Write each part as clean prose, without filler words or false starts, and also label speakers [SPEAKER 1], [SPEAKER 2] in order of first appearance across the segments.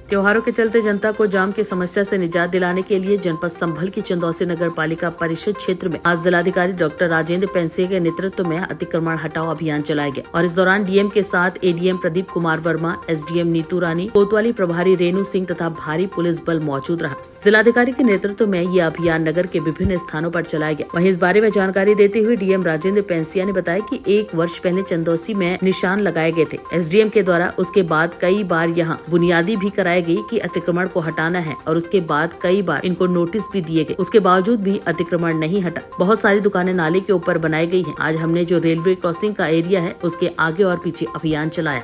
[SPEAKER 1] त्योहारों के चलते जनता को जाम की समस्या से निजात दिलाने के लिए जनपद संभल की चंदौसी नगर पालिका परिषद क्षेत्र में आज जिलाधिकारी डॉक्टर राजेंद्र पेंसिया के नेतृत्व में अतिक्रमण हटाओ अभियान चलाया गया और इस दौरान डीएम के साथ एडीएम प्रदीप कुमार वर्मा, एसडीएम नीतू रानी, कोतवाली प्रभारी रेणु सिंह तथा भारी पुलिस बल मौजूद रहा। जिलाधिकारी के नेतृत्व में ये अभियान नगर के विभिन्न स्थानों पर चलाया गया। वहीं इस बारे में जानकारी देते हुए डीएम राजेंद्र पेंसिया ने बताया कि 1 वर्ष पहले चंदौसी में निशान लगाए गए थे एसडीएम के द्वारा। उसके बाद कई बार यहाँ बुनियादी भी कराई गई कि अतिक्रमण को हटाना है और उसके बाद कई बार इनको नोटिस भी दिए गए। उसके बावजूद भी अतिक्रमण नहीं हटा। बहुत सारी दुकानें नाले के ऊपर बनाई गई हैं। आज हमने जो रेलवे क्रॉसिंग का एरिया है उसके आगे और पीछे अभियान चलाया।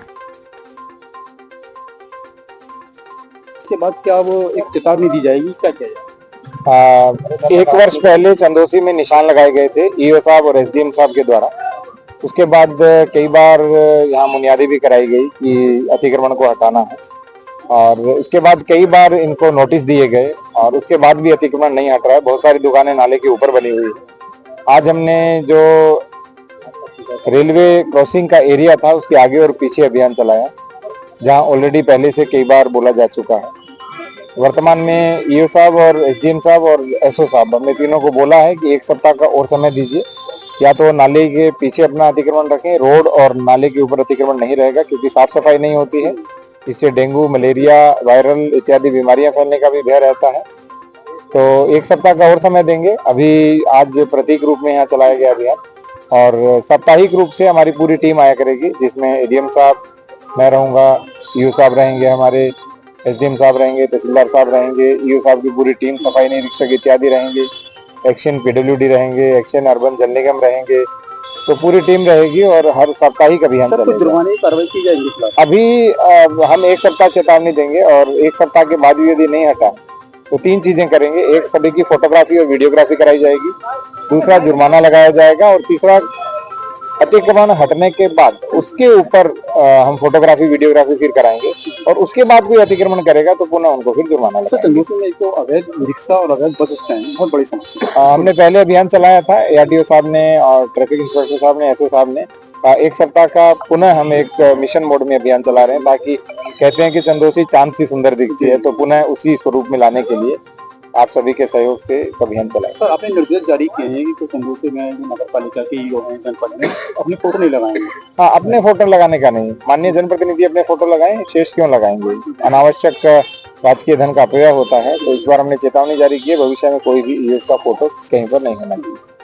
[SPEAKER 2] इसके बाद क्या वो एक चेतावनी दी जाएगी, क्या किया जाएगा?
[SPEAKER 3] 1 वर्ष पहले चंदौसी में निशान लगाए गए थे ईओ साहब और एसडीएम साहब के द्वारा। उसके बाद कई बार यहाँ बुनियादी भी कराई गई कि अतिक्रमण को हटाना है और उसके बाद कई बार इनको नोटिस दिए गए और उसके बाद भी अतिक्रमण नहीं हट रहा है। बहुत सारी दुकानें नाले के ऊपर बनी हुई है। आज हमने जो रेलवे क्रॉसिंग का एरिया था उसके आगे और पीछे अभियान चलाया, जहां ऑलरेडी पहले से कई बार बोला जा चुका है। वर्तमान में ईओ साहब और एसडीएम साहब और एसओ साहब हमने तीनों को बोला है कि 1 सप्ताह का और समय दीजिए, या तो नाले के पीछे अपना अतिक्रमण रखें, रोड और नाले के ऊपर अतिक्रमण नहीं रहेगा क्योंकि साफ सफाई नहीं होती है। इससे डेंगू, मलेरिया, वायरल इत्यादि बीमारियां फैलने का भी भय रहता है। तो 1 सप्ताह का और समय देंगे। अभी आज प्रतीक रूप में यहाँ चलाया गया अभियान और साप्ताहिक रूप से हमारी पूरी टीम आया करेगी, जिसमें एडीएम साहब, मैं रहूंगा, ईओ साहब रहेंगे, हमारे एसडीएम साहब रहेंगे, तहसीलदार साहब रहेंगे, ईओ साहब की पूरी टीम, सफाई निरीक्षक इत्यादि रहेंगे, एक्शन पीडब्ल्यूडी रहेंगे, एक्शन अर्बन जल निगम रहेंगे। तो पूरी टीम रहेगी और हर साप्ताहिक अभियान चलेगा।
[SPEAKER 2] जुर्माने की कार्रवाई की जाएगी?
[SPEAKER 3] अभी हम 1 सप्ताह चेतावनी देंगे और 1 सप्ताह के बाद भी यदि नहीं हटा तो 3 चीजें करेंगे। एक, सभी की फोटोग्राफी और वीडियोग्राफी कराई जाएगी। दूसरा, जुर्माना लगाया जाएगा और तीसरा, अतिक्रमण हटने के बाद उसके ऊपर हम फोटोग्राफी वीडियोग्राफी फिर कराएंगे और उसके बाद कोई अतिक्रमण करेगा तो पुनः उनको फिर जुर्माना लगाएंगे।
[SPEAKER 2] चंदौसी में एक तो अवैध रिक्शा और अवैध बस स्टैंड बहुत बड़ी समस्या।
[SPEAKER 3] हमने पहले अभियान चलाया था, एआरटीओ साहब ने और ट्रैफिक इंस्पेक्टर साहब ने, एसओ साहब ने। 1 सप्ताह का पुनः हम एक मिशन मोड में अभियान चला रहे हैं ताकि कहते हैं कि चंदौसी चांद सी सुंदर दिखती है, तो पुनः उसी स्वरूप में लाने के लिए आप सभी के सहयोग से अभियान चलाएं।
[SPEAKER 2] सर, आपने निर्देश जारी किए हैं कि चंदौसी में नगर पालिका के ईओ हैं, जनपद में अपने फोटो नहीं लगाएंगे।
[SPEAKER 3] हाँ, अपने फोटो लगाने का नहीं, माननीय जनप्रतिनिधि अपने फोटो लगाएं, शेष क्यों लगाएंगे? अनावश्यक राजकीय धन का अपव्यय होता है। तो इस बार हमने चेतावनी जारी की है, भविष्य में कोई भी ईओ का फोटो कहीं पर नहीं होना चाहिए।